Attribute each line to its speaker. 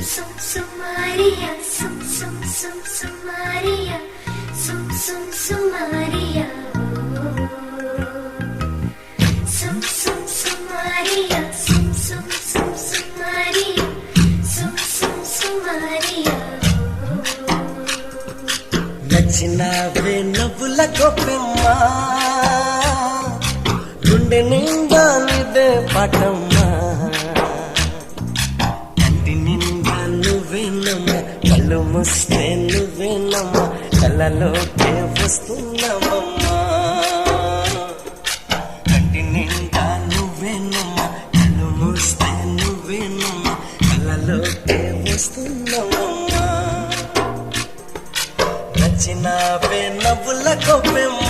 Speaker 1: Maria, Maria, Maria, Maria, Maria.
Speaker 2: నచ్చినవే నవ్వుల గొప్పెమ్మ గుండె నిండా నీదే పాటమ్మా కంటి నిండా నువ్వేనమ్మా కళ్ళు మూస్తే నువ్వేనమ్మా కళ్ళలోకే వస్తున్నామమ్మా కంటి నిండా నువ్వేనమ్మా కళ్ళు మూస్తే నువ్వేనమ్మా కళ్ళలోకే వస్తున్నామమ్మా నచ్చినవే నవ్వుల గొప్పెమ్మ